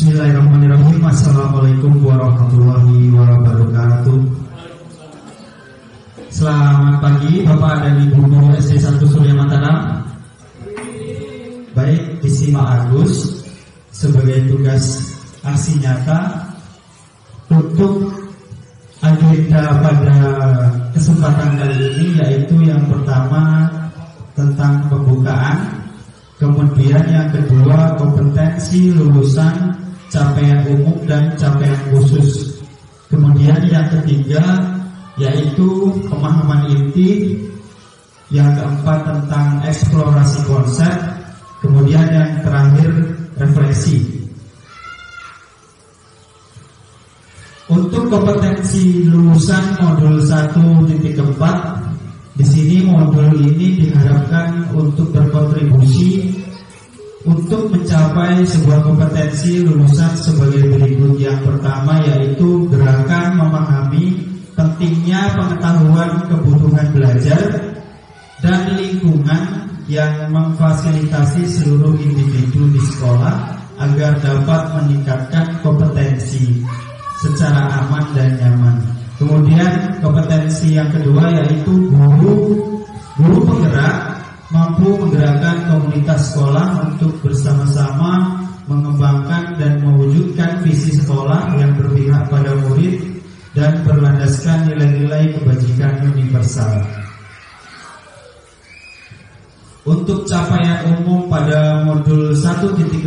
Bismillahirrahmanirrahim. Assalamualaikum warahmatullahi wabarakatuh. Selamat pagi Bapak dan Ibu Guru SD 1 Surya Mataram. Baik, disimak Agus sebagai tugas aksi nyata untuk agenda pada kesempatan kali ini, yaitu yang pertama tentang pembukaan, kemudian yang kedua kompetensi lulusan, capaian umum dan capaian khusus, kemudian yang ketiga yaitu pemahaman inti, yang keempat tentang eksplorasi konsep, kemudian yang terakhir refleksi. Untuk kompetensi lulusan modul 1.4, di sini modul ini diharapkan untuk berkontribusi untuk mencapai sebuah kompetensi lulusan sebagai berikut. Yang pertama yaitu gerakan memahami pentingnya pengetahuan kebutuhan belajar dan lingkungan yang memfasilitasi seluruh individu di sekolah agar dapat meningkatkan kompetensi secara aman dan nyaman. Kemudian kompetensi yang kedua yaitu guru penggerak mampu menggerakkan komunitas sekolah untuk bersama-sama mengembangkan dan mewujudkan visi sekolah yang berpihak pada murid dan berlandaskan nilai-nilai kebajikan universal. Untuk capaian umum pada modul 1.4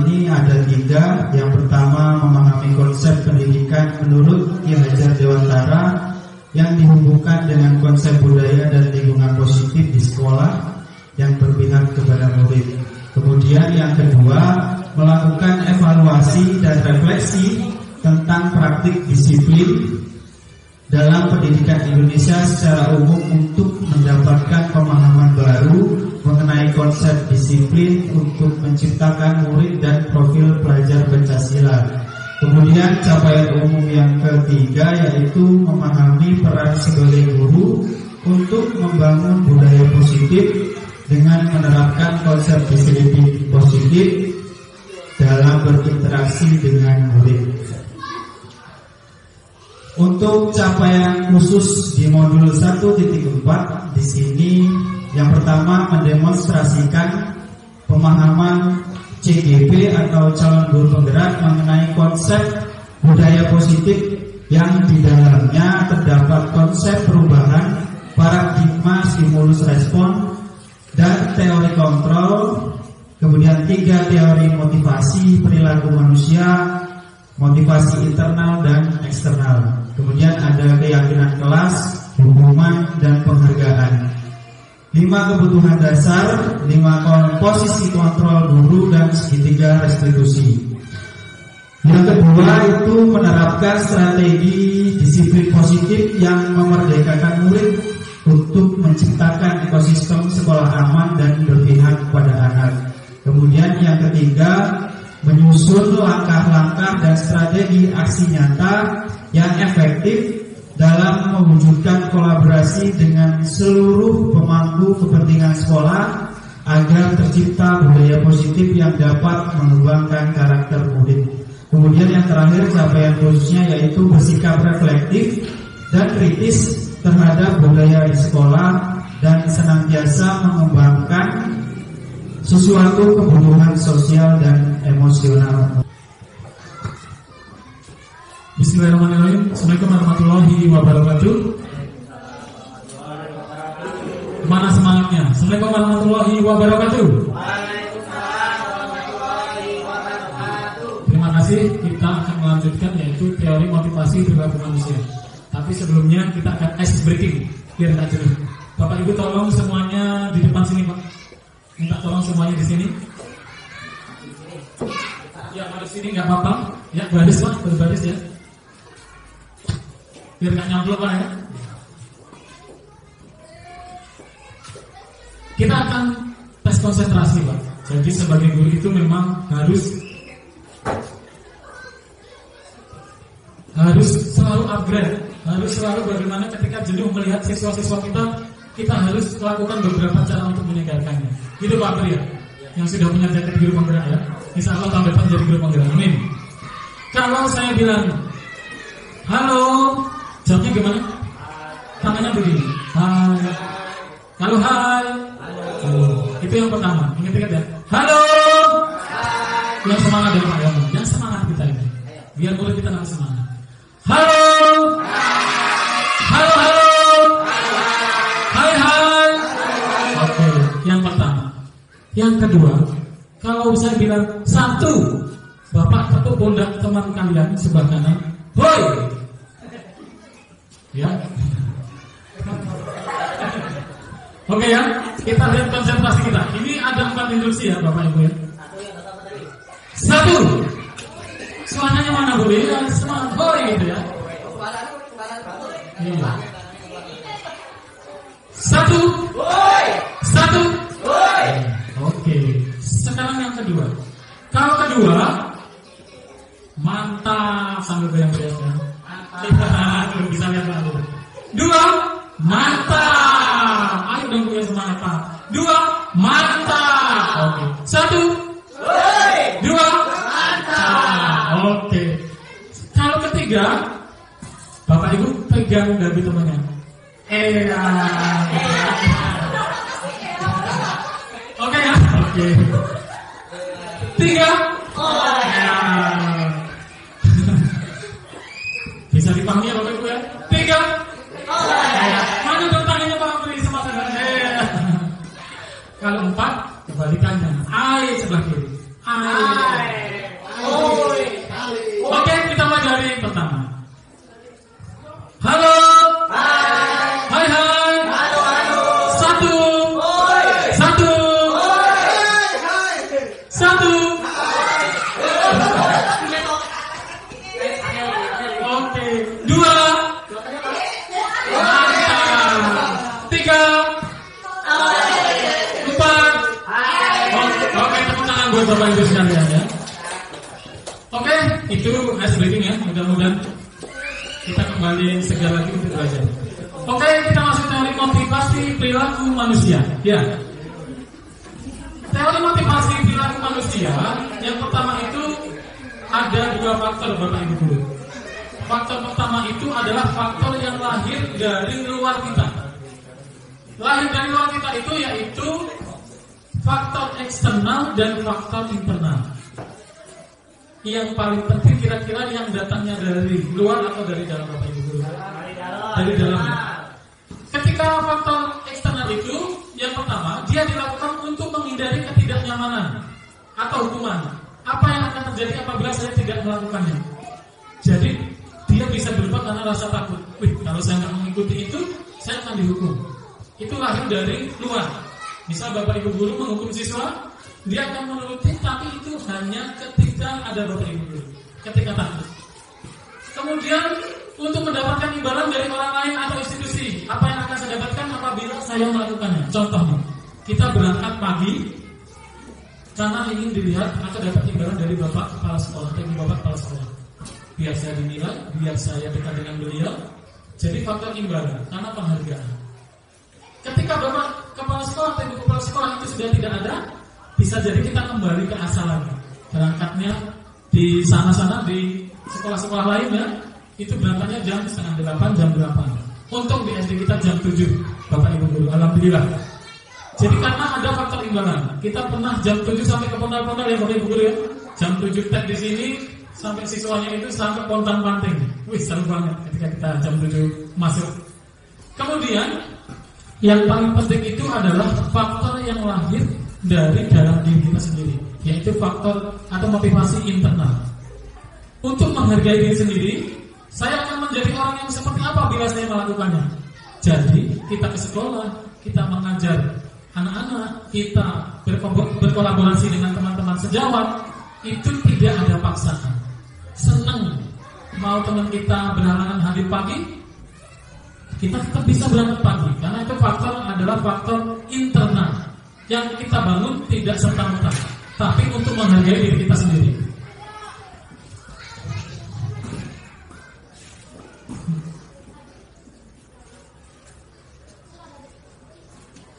ini ada 3. Yang pertama, memahami konsep pendidikan menurut Ki Hajar Dewantara yang dihubungkan dengan konsep budaya dan lingkungan positif di sekolah yang berpihak kepada murid. Kemudian yang kedua, melakukan evaluasi dan refleksi tentang praktik disiplin dalam pendidikan Indonesia secara umum untuk mendapatkan pemahaman baru mengenai konsep disiplin untuk menciptakan murid dan profil pelajar Pancasila. Kemudian capaian umum yang ketiga yaitu memahami peran sebagai guru untuk membangun budaya positif dengan menerapkan konsep disiplin positif dalam berinteraksi dengan murid. Untuk capaian khusus di modul 1.4, di sini yang pertama mendemonstrasikan pemahaman CGP atau calon guru penggerak mengenai konsep budaya positif yang di dalamnya terdapat konsep perubahan paradigma stimulus respon dan teori kontrol. Kemudian 3 teori motivasi perilaku manusia, motivasi internal dan eksternal. Kemudian ada keyakinan kelas, hukuman dan penghargaan. 5 kebutuhan dasar, 5 posisi kontrol guru dan segitiga restitusi. Yang kedua itu menerapkan strategi disiplin positif yang memerdekakan murid untuk menciptakan ekosistem sekolah aman dan berpihak pada anak. Kemudian yang ketiga, menyusun langkah-langkah dan strategi aksi nyata yang efektif dalam mewujudkan kolaborasi dengan seluruh pemangku kepentingan sekolah agar tercipta budaya positif yang dapat mengembangkan karakter murid. Kemudian yang terakhir, capaian khususnya yaitu bersikap reflektif dan kritis terhadap budaya di sekolah dan senantiasa mengembangkan sesuatu kebutuhan sosial dan emosional. Bismillahirrahmanirrahim. Assalamualaikum warahmatullahi wabarakatuh. Mana semangatnya? Assalamualaikum warahmatullahi wabarakatuh. Terima kasih. Kita akan melanjutkan yaitu teori motivasi perilaku manusia. Tapi sebelumnya kita akan ice breaking biar tak jenuh. Bapak Ibu tolong semuanya di depan sini Pak. Minta tolong semuanya di sini. Ya harus sini nggak apa-apa. Ya baris Pak, berbaris ya. Biar nggak nyamplok Pak ya. Kita akan tes konsentrasi Pak. Jadi sebagai guru itu memang harus selalu upgrade, harus selalu bagaimana ketika jenuh melihat siswa-siswa kita harus lakukan beberapa cara untuk menyegarkannya. Itu Pak Pri ya, yang sudah punya jaket guru penggerak ya. Insya Allah tahun depan jadi guru penggerak. Amin. Kalau saya bilang halo, jawabnya gimana? Tangannya begini. Hai. Kalau hai, itu yang pertama. Yang ketiga ya. Halo. Yang semangat dari Pak Yono. Yang semangat kita ini. Biar murid kita nggak semangat. Halo. Halo, halo. Hai, hai. Oke, yang pertama. Yang kedua, kalau saya bilang satu, Bapak ketuk pundak teman kalian sebelah kanan. Hoi. Ya. Oke ya, kita lihat konsentrasi kita. Ini ada 4 instruksi ya Bapak Ibu ya. Satu. Suaranya mana boleh? Ya, semangat hoi gitu ya. Iya. Satu. Hoi. Satu. Hoi. Oke. Sekarang yang kedua. Kalau kedua, mantap sambil goyang-goyang ya. Belum bisa lihat Pak. Dua, mantap. Ayo dong goyang semangat Pak. Dua, mantap. Oke. Satu. Dua, mantap. Oke. Kalau ketiga, Bapak Ibu pegang dagu temannya. Oke ya. Oke. Tiga. Bisa dipahami ya Bapak Ibu ya. Tiga. Mana dong tangannya Pak Beri sama saya. Kalau 4 kebalikannya. Ai sebelah kiri. Ai. Oke, kita mulai dari pertama. Halo. Hai hai. Halo halo. Satu. Satu. Satu. Oke. Dua. Tiga. Empat. Oke, tepuk tangan buat Bapak Ibu sekalian ya. Oke, itu ice breaking ya. Mudah-mudahan kita kembali segera lagi untuk belajar. Oke, kita masuk teori motivasi perilaku manusia. Ya. Teori motivasi perilaku manusia yang pertama itu ada 2 faktor Bapak Ibu guru. Faktor pertama itu adalah faktor yang lahir dari luar kita. Lahir dari luar kita itu yaitu faktor eksternal dan faktor internal. Yang paling penting kira-kira yang datangnya dari luar atau dari dalam Bapak Ibu guru? Dari dalamnya. Ketika faktor eksternal itu, yang pertama dia dilakukan untuk menghindari ketidaknyamanan atau hukuman. Apa yang akan terjadi apabila saya tidak melakukannya? Jadi dia bisa berubah karena rasa takut. Kalau saya nggak mengikuti itu, saya akan dihukum. Itu lahir dari luar. Misal Bapak Ibu guru menghukum siswa, dia akan menuruti, tapi itu hanya ketika ada Bapak Ibu guru, ketika takut. Kemudian untuk mendapatkan imbalan dari orang lain atau institusi, apa yang akan saya dapatkan apabila saya melakukannya? Contohnya, kita berangkat pagi karena ingin dilihat atau dapat imbalan dari Bapak Kepala Sekolah, dari Bapak Kepala Sekolah. Biar saya dinilai, biar saya dekat dengan beliau. Jadi faktor imbalan karena penghargaan. Ketika Bapak Kepala Sekolah atau Ibu Kepala Sekolah itu sudah tidak ada, bisa jadi kita kembali ke asalnya. Berangkatnya di sana-sana di sekolah-sekolah lainnya itu berangkatnya jam 7:30, jam 8. Untuk di SD kita jam 7, Bapak Ibu guru. Alhamdulillah. Jadi karena ada faktor imbalan, kita pernah jam 7 sampai ke pondal-pondal ya Bapak Ibu guru ya. Jam 7 tek di sini sampai siswanya itu sampai pontang-panting. Wih, seru banget ketika kita jam 7 masuk. Kemudian yang paling penting itu adalah faktor yang lahir dari dalam diri kita sendiri, yaitu faktor atau motivasi internal. Untuk menghargai diri sendiri, saya akan menjadi orang yang seperti apa bila saya melakukannya. Jadi kita ke sekolah, kita mengajar anak-anak, kita berkolaborasi dengan teman-teman sejawat, itu tidak ada paksaan. Senang mau teman kita berhalangan hadir pagi, kita tetap bisa berangkat pagi, karena itu faktor adalah faktor internal yang kita bangun tidak serta-merta, tapi untuk menghargai diri kita sendiri.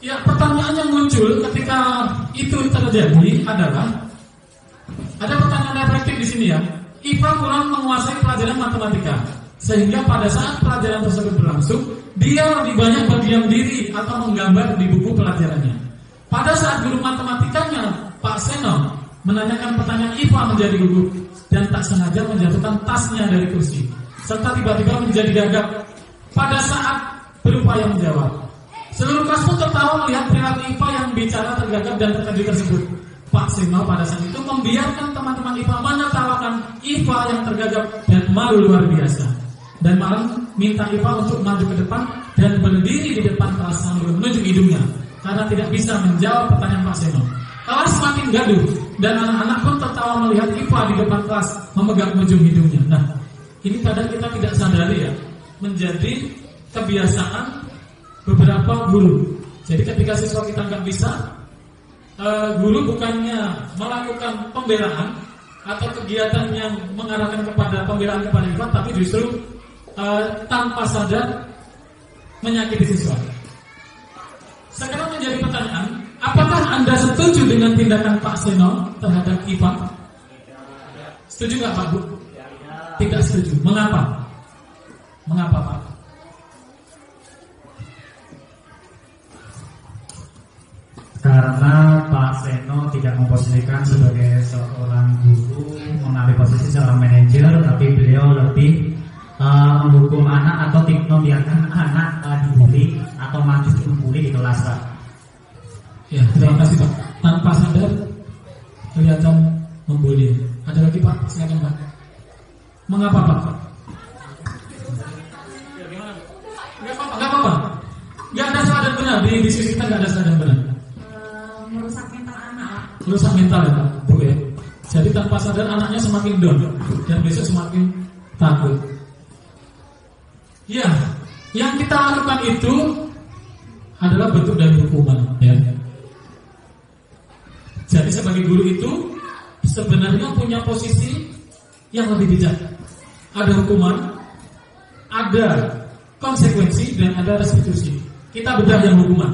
Ya, pertanyaan yang muncul ketika itu terjadi adalah IPA kurang menguasai pelajaran matematika, sehingga pada saat pelajaran tersebut berlangsung, dia lebih banyak berdiam diri atau menggambar di buku pelajarannya. Pada saat guru matematikanya, Pak Seno, menanyakan pertanyaan IPA menjadi gugup dan tak sengaja menjatuhkan tasnya dari kursi, serta tiba-tiba menjadi gagap pada saat berupaya menjawab. Seluruh kelas pun tertawa melihat perilaku IPA yang bicara tergagap dan terkejut tersebut. Pak Seno pada saat itu membiarkan teman-teman IPA menertawakan IPA yang tergagap dan malu luar biasa, dan malah minta IPA untuk maju ke depan dan berdiri di depan kelas sambil menunjuk hidungnya karena tidak bisa menjawab pertanyaan Pak Seno. Kelas semakin gaduh dan anak-anak pun tertawa melihat IPA di depan kelas memegang ujung hidungnya. Nah, ini kadang kita tidak sadari ya, menjadi kebiasaan beberapa guru. Jadi ketika siswa kita nggak bisa, guru bukannya melakukan pembelaan atau kegiatan yang mengarahkan kepada pembelaan kepada IPA, tapi justru tanpa sadar menyakiti siswa. Sekarang menjadi pertanyaan, apakah Anda setuju dengan tindakan Pak Seno terhadap IPA? Setuju nggak Pak Bu? Tidak setuju. Mengapa? Mengapa Pak? Karena Pak Seno tidak memposisikan sebagai seorang guru, mengambil posisi seorang manajer, tapi beliau lebih menghukum anak atau membiarkan anak dibully atau maju membuli di kelas Pak. Ya, terima kasih Pak. Tanpa sadar kelihatan membuli. Ada lagi Pak? Silakan Pak. Mengapa Pak? Gak apa-apa. Gak ada salah dan benar di diskusi kita, gak ada salah dan benar. Merusak mental anak. Merusak mental ya Pak, Bu ya. Jadi tanpa sadar anaknya semakin down dan besok semakin takut. Ya, yang kita lakukan itu adalah bentuk dari hukuman ya. Jadi sebagai guru itu sebenarnya punya posisi yang lebih bijak. Ada hukuman, ada konsekuensi, dan ada restitusi. Kita bedah yang hukuman.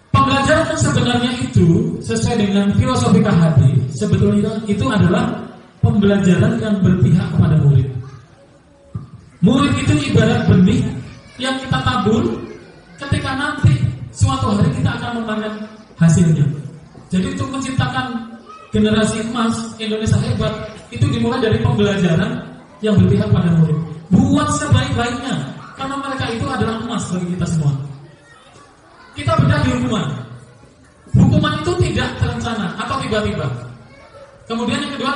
Pembelajaran yang sebenarnya itu sesuai dengan filosofi KHD, sebetulnya itu adalah pembelajaran yang berpihak kepada murid. Murid itu ibarat benih yang kita tabur ketika nanti suatu hari kita akan memanen hasilnya. Jadi untuk menciptakan generasi emas Indonesia hebat itu dimulai dari pembelajaran yang berpihak pada murid. Buat sebaik-baiknya, karena mereka itu adalah emas bagi kita semua. Kita bedah di hukuman. Hukuman itu tidak terencana atau tiba-tiba. Kemudian yang kedua,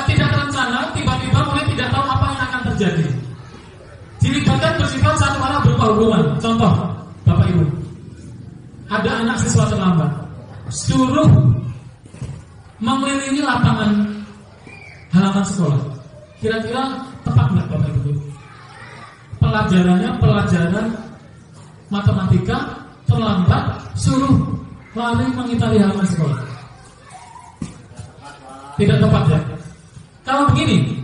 tidak terencana, tiba-tiba murid tidak tahu apa yang akan terjadi. Dilibatkan bersifat satu arah berupa hukuman. Contoh, Bapak Ibu, ada anak siswa terlambat, suruh mengelilingi lapangan halaman sekolah. Kira-kira tepat nggak Bapak Ibu? Pelajarannya pelajaran matematika, terlambat, suruh lari mengitari halaman sekolah. Tidak tepat ya. Kalau begini,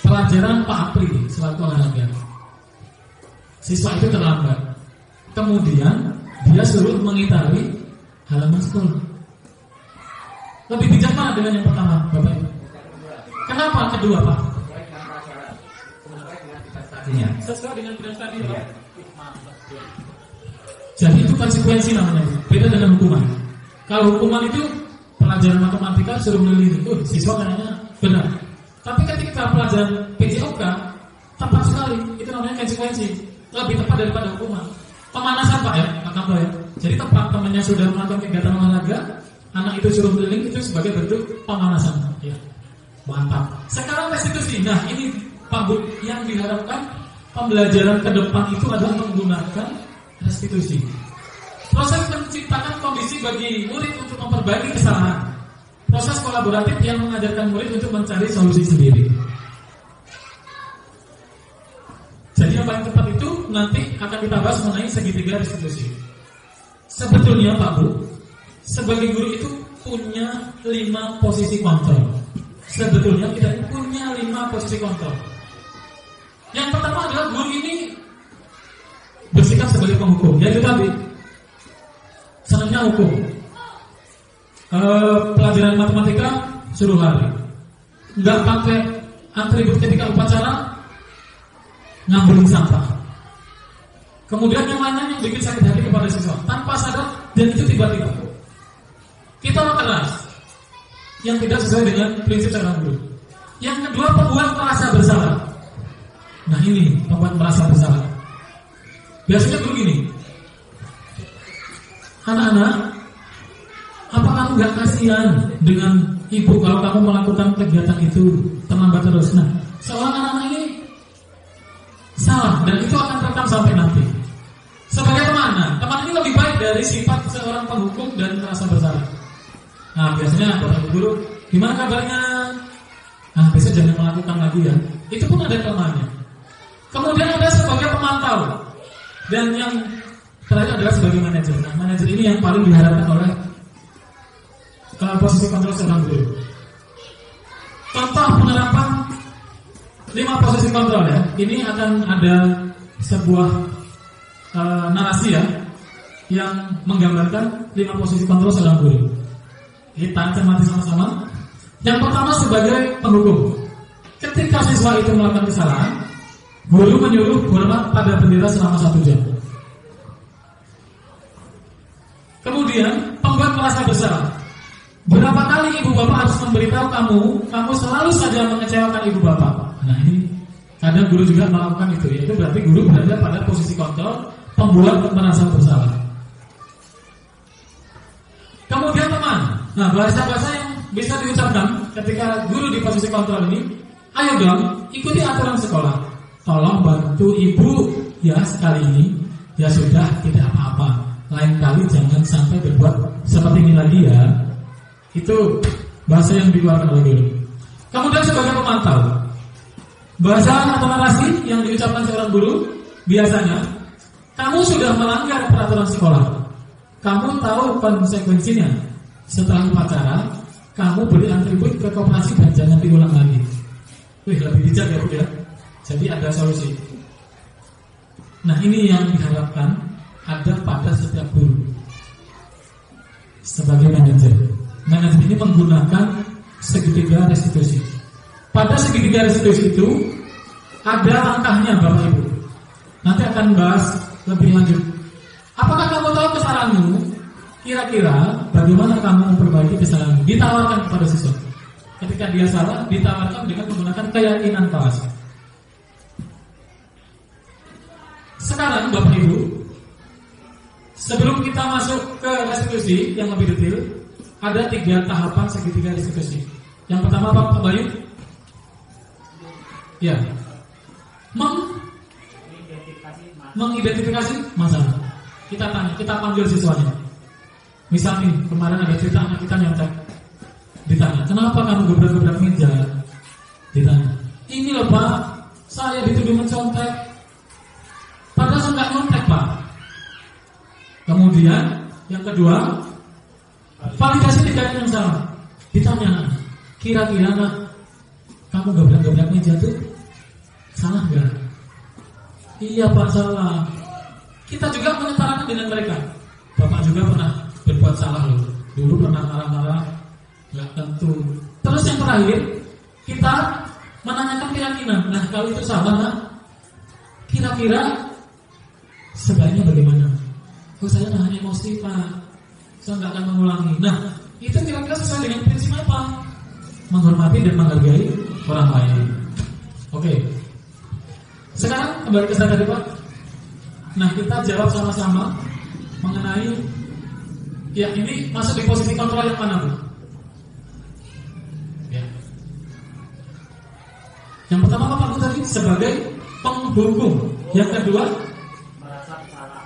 pelajaran Pak Apri selaku olahraga, siswa itu terlambat, kemudian dia suruh mengitari halaman sekolah. Lebih bijak mana dengan yang pertama, Bapak Ibu? Kenapa kedua, Pak? Sesuai dengan bidang tadi, Pak. Jadi itu konsekuensi namanya, beda dengan hukuman. Kalau hukuman itu pelajaran matematika suruh melilit, siswa kayaknya benar. Tapi ketika pelajaran PJOK tepat sekali, itu namanya konsekuensi, lebih tepat daripada hukuman. Pemanasan Pak ya, Pak Kamto ya. Jadi tepat temannya sudah melakukan kegiatan olahraga, anak itu suruh keliling, itu sebagai bentuk pemanasan. Ya, mantap. Sekarang restitusi. Nah ini Pak Bu, yang diharapkan pembelajaran ke depan itu adalah menggunakan restitusi. Proses menciptakan kondisi bagi murid untuk memperbaiki kesalahan. Proses kolaboratif yang mengajarkan murid untuk mencari solusi sendiri. Jadi yang paling tepat itu nanti akan kita bahas mengenai segitiga restitusi. Sebetulnya Pak Bu, sebagai guru itu punya 5 posisi kontrol. Sebetulnya kita punya 5 posisi kontrol. Yang pertama adalah guru ini bersikap sebagai penghukum. Yaitu tadi, senangnya hukum. pelajaran matematika suruh lari, nggak pakai atribut ketika upacara, ngambilin sampah. Kemudian yang lainnya yang bikin sakit hati kepada siswa tanpa sadar, dan itu tiba-tiba kita keras yang tidak sesuai dengan prinsip seorang guru. Yang kedua, pembuat merasa bersalah. Nah ini pembuat merasa bersalah. Biasanya dulu gini, anak-anak, apa kamu gak kasihan dengan ibu kalau kamu melakukan kegiatan itu terlambat terus? Nah, seorang anak-anak ini salah, dan itu akan terekam sampai nanti. Sebagai teman ini lebih baik dari sifat seorang penghukum dan merasa bersalah. Nah, biasanya bapak guru, gimana kabarnya? Nah, besok jangan melakukan lagi ya. Itu pun ada kelemahannya. Kemudian ada sebagai pemantau, dan yang terakhir adalah sebagai manajer. Nah, manajer ini yang paling diharapkan oleh posisi kontrol seorang guru. Contoh penerapan 5 posisi kontrol ya. Ini akan ada sebuah narasi ya, yang menggambarkan 5 posisi kontrol seorang guru. Kita cermati sama-sama. Yang pertama sebagai penghukum. Ketika siswa itu melakukan kesalahan, guru menyuruh hormat pada bendera selama 1 jam. Kemudian pembuat merasa bersalah. Berapa kali ibu bapak harus memberitahu kamu selalu saja mengecewakan ibu bapak. Nah ini kadang guru juga melakukan itu. Itu berarti guru berada pada posisi kontrol, pembuat merasa bersalah. Kemudian teman. Nah, bahasa-bahasa yang bisa diucapkan ketika guru di posisi kontrol ini, ayo dong, ikuti aturan sekolah. Tolong bantu ibu ya sekali ini. Ya sudah, tidak apa-apa. Lain kali jangan sampai berbuat seperti ini lagi ya. Itu bahasa yang dikeluarkan oleh guru. Kemudian sebagai pemantau, bahasa atau narasi yang diucapkan seorang guru biasanya, kamu sudah melanggar peraturan sekolah. Kamu tahu konsekuensinya. Setelah upacara, kamu beri atribut ke koperasi dan jangan diulang lagi. Wih, lebih bijak ya Bu ya. Jadi ada solusi. Nah ini yang diharapkan ada pada setiap guru. Sebagai manajer, manajer ini menggunakan segitiga restitusi. Pada segitiga restitusi itu ada langkahnya Bapak Ibu. Nanti akan bahas lebih lanjut. Apakah kamu tahu kesalahanmu? Kira-kira bagaimana kamu memperbaiki kesalahanmu? Ditawarkan kepada siswa. Ketika dia salah, ditawarkan dengan menggunakan keyakinan kelas. Sekarang Bapak Ibu, sebelum kita masuk ke restitusi yang lebih detail, ada 3 tahapan segitiga restitusi. Yang pertama apa Pak Bayu? Ya, mengidentifikasi masalah. Kita tanya, kita panggil siswanya. Misal nih, kemarin ada cerita anak kita nyontek. Ditanya, kenapa kamu gebrak-gebrak meja? Ditanya, ini loh Pak, saya dituduh mencontek. Padahal saya nggak nyontek Pak. Kemudian, yang kedua, validasi tindakan yang salah. Ditanya, kira-kira nak, kamu gebrak-gebrak meja tuh salah nggak? Iya Pak, salah. Kita juga menyetarakan dengan mereka. Bapak juga pernah berbuat salah loh. Dulu pernah marah-marah, nggak tentu. Terus yang terakhir, kita menanyakan keyakinan. Nah kalau itu salah, nah, kira-kira sebaiknya bagaimana? Oh saya nahan emosi Pak, saya nggak akan mengulangi. Nah itu kira-kira sesuai dengan prinsip apa? Menghormati dan menghargai orang lain. Oke. Sekarang kembali ke slide tadi Pak. Nah kita jawab sama-sama mengenai, ya ini masuk di posisi kontrol yang mana Bu? Ya. Yang pertama Pak tadi sebagai penghukum. Yang kedua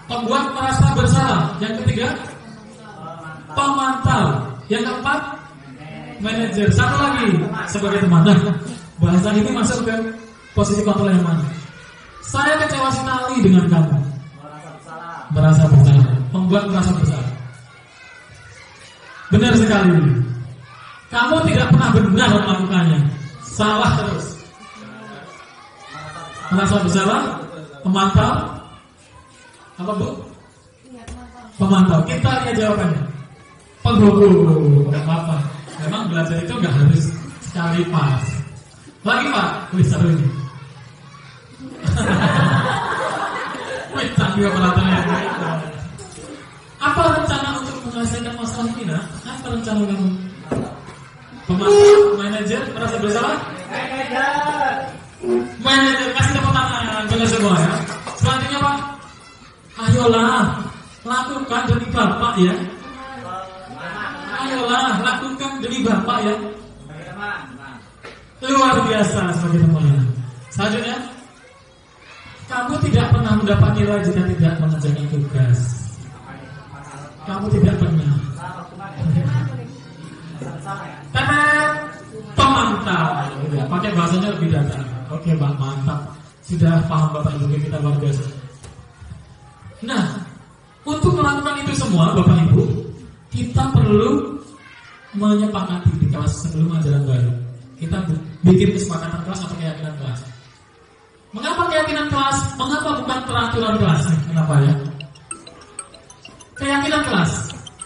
pembuat merasa bersalah. Yang ketiga pemantau. Yang keempat manajer. Satu lagi sebagai teman. Nah, bahasa ini masuk ke posisi kontrol yang mana? Saya kecewa sekali dengan kamu. Merasa bersalah. Membuat merasa bersalah. Benar sekali. Kamu tidak pernah benar melakukannya. Salah terus. Merasa bersalah. Pemantau. Apa Bu? Pemantau. Kita lihat jawabannya. Penghukum, nggak apa-apa. Memang belajar itu nggak harus sekali pas. Lagi Pak, wih seru ini. Wih canggih peralatannya. Apa rencana untuk menyelesaikan masalah ini? Nah, apa rencana kamu? Pemasaran, manajer, merasa bersalah? Manajer, kasih tepuk tangan, benar semua ya. Selanjutnya Pak, ayolah lakukan demi Bapak ya. Ayolah lakukan demi Bapak ya. Luar biasa sebagai teman. Selanjutnya, kamu tidak pernah mendapat nilai jika tidak mengerjakan tugas. Kamu tidak pernah. Pemantau, ya, pakai bahasanya lebih datar. Oke Pak, mantap. Sudah paham Bapak Ibu kita luar biasa. Nah, untuk melakukan itu semua Bapak Ibu, kita perlu menyepakati di kelas sebelum ajaran baru. Kita bikin kesepakatan kelas atau keyakinan kelas. Mengapa keyakinan kelas? Mengapa bukan peraturan kelas? Kenapa ya? Keyakinan kelas.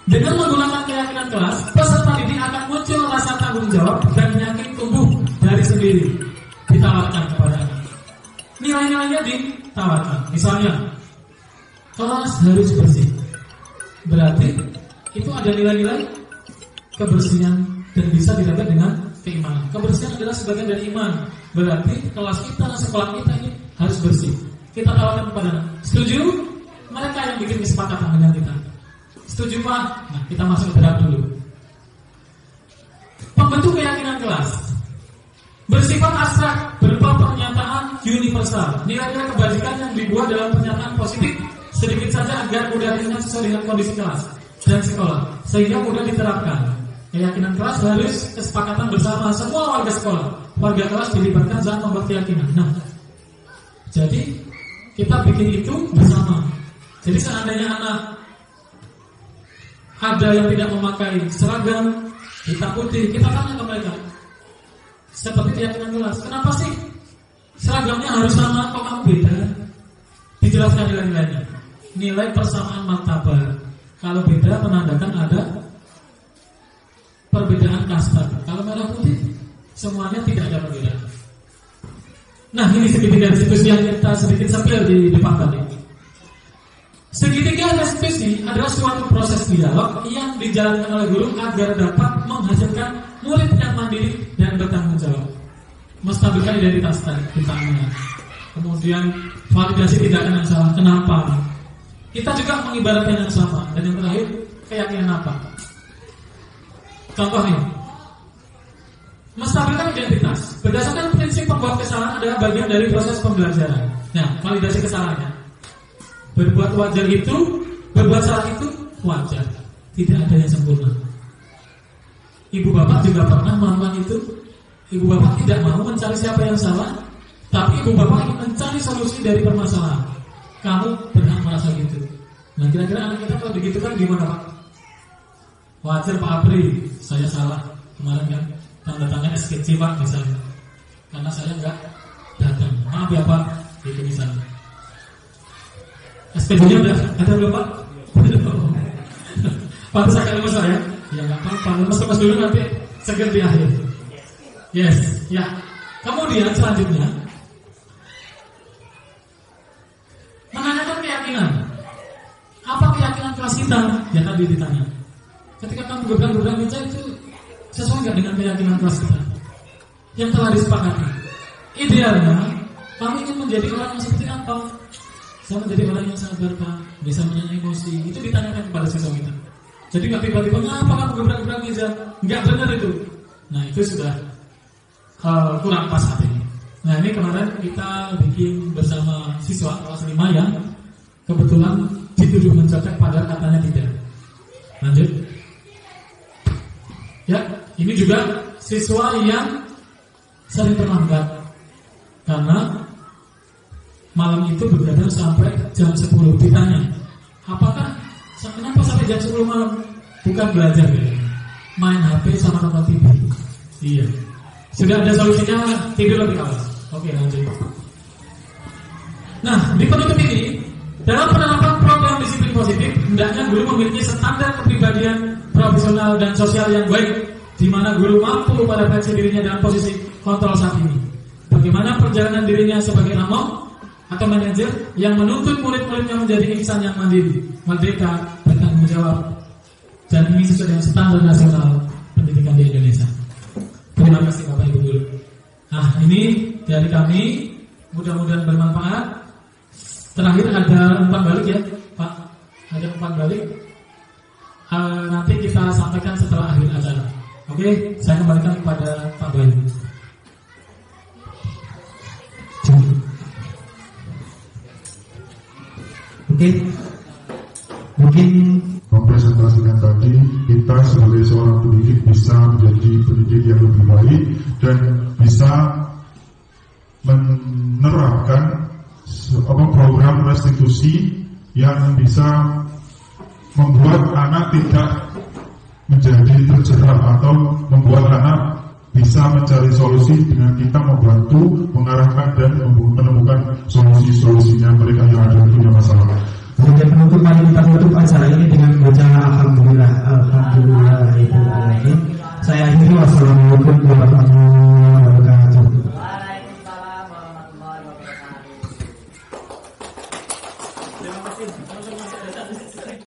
Dengan menggunakan keyakinan kelas, peserta didik akan muncul rasa tanggung jawab dan yakin tumbuh dari sendiri. Ditawarkan kepada anak. Nilai-nilainya ditawarkan. Misalnya, kelas harus bersih. Berarti itu ada nilai-nilai kebersihan dan bisa didapat dengan keimanan. Kebersihan adalah sebagian dari iman. Berarti kelas kita, sekolah kita ini harus bersih. Kita tawarkan kepada anak. Setuju? Mereka yang bikin kesepakatan dengan kita. Setuju Pak? Nah, kita masuk ke dalam dulu. Pembentuk keyakinan kelas bersifat abstrak, berupa pernyataan universal. Nilai-nilai kebajikan yang dibuat dalam pernyataan positif sedikit saja agar mudah diingat sesuai dengan kondisi kelas dan sekolah, sehingga mudah diterapkan. Keyakinan kelas harus kesepakatan bersama semua warga sekolah. Warga kelas dilibatkan saat membuat keyakinan. Nah, jadi kita bikin itu bersama. Jadi seandainya anak ada yang tidak memakai seragam hitam putih, kita tanya ke mereka. Seperti keyakinan kelas, kenapa sih seragamnya harus sama, kok kamu beda? Dijelaskan nilai-nilainya. Nilai persamaan martabat. Kalau beda menandakan ada perbedaan kasta. Kalau merah putih, semuanya tidak ada perbedaan. Nah, ini segitiga restitusi yang kita sedikit sambil di depan tadi. Segitiga restitusi adalah suatu proses dialog yang dijalankan oleh guru agar dapat menghasilkan murid yang mandiri dan bertanggung jawab. Menstabilkan identitas ditanya. Kemudian validasi tindakan yang salah. Kenapa? Kita juga mengibaratkan yang sama. Dan yang terakhir, keyakinan apa? Contohnya, menstabilkan identitas berdasarkan prinsip pembuat kesalahan adalah bagian dari proses pembelajaran. Nah, validasi kesalahannya. Berbuat wajar itu, berbuat salah itu wajar. Tidak ada yang sempurna. Ibu bapak juga pernah melakukan itu. Ibu bapak tidak mau mencari siapa yang salah, tapi ibu bapak ingin mencari solusi dari permasalahan. Kamu pernah merasa gitu. Nah, kira-kira anak kita kalau begitu kan gimana Pak? Wajar Pak Apri, saya salah kemarin kan tanda tangan SKC Pak misalnya, karena saya enggak datang. Maaf ya Pak, itu misalnya. SPG-nya udah ada belum Pak? Pak saya lemes ya? Ya nggak apa-apa, lemes dulu nanti seger di akhir. Yes, ya. Kemudian selanjutnya menanyakan keyakinan. Apa keyakinan kelas kita? Ya tadi ditanya. Ketika kamu gebrang-gebrang itu sesuai nggak dengan keyakinan kelas kita yang telah disepakati? Idealnya kamu ingin menjadi orang yang seperti apa? Saya menjadi orang yang sabar Pak, bisa menahan emosi. Itu ditanyakan kepada siswa kita. Jadi nggak tiba-tiba apa kamu gebrang-gebrang aja? Nggak benar itu. Nah itu sudah kurang pas saat ini. Nah ini kemarin kita bikin bersama siswa kelas 5 yang kebetulan dituduh mencoret padahal katanya tidak. Lanjut. Ya, ini juga siswa yang sering terlambat karena malam itu begadang sampai jam 10. Ditanya, apakah kenapa sampai jam 10 malam? Bukan belajar ya, main HP sama nonton TV. Iya. Sudah ada solusinya, tidur lebih awal. Oke, lanjut. Nah, di penutup ini, dalam penerapan program disiplin positif, hendaknya guru memiliki standar kepribadian profesional dan sosial yang baik, di mana guru mampu mengadaptasi dirinya dalam posisi kontrol saat ini. Bagaimana perjalanan dirinya sebagai ramong atau manajer yang menuntut murid-muridnya menjadi insan yang mandiri, merdeka, bertanggung jawab, dan ini sesuai dengan standar nasional pendidikan di Indonesia. Terima kasih Bapak Ibu Guru. Nah, ini dari kami, mudah-mudahan bermanfaat. Terakhir ada umpan balik ya, Pak. Ada umpan balik. Nanti kita sampaikan setelah akhir acara. Oke, saya kembalikan kepada Pak Bayu. Oke, mungkin mempresentasikan tadi, kita sebagai seorang pendidik bisa menjadi pendidik yang lebih baik dan bisa menerapkan program restitusi yang bisa membuat anak tidak menjadi terjerat atau membuat anak bisa mencari solusi dengan kita membantu, mengarahkan dan menemukan solusi.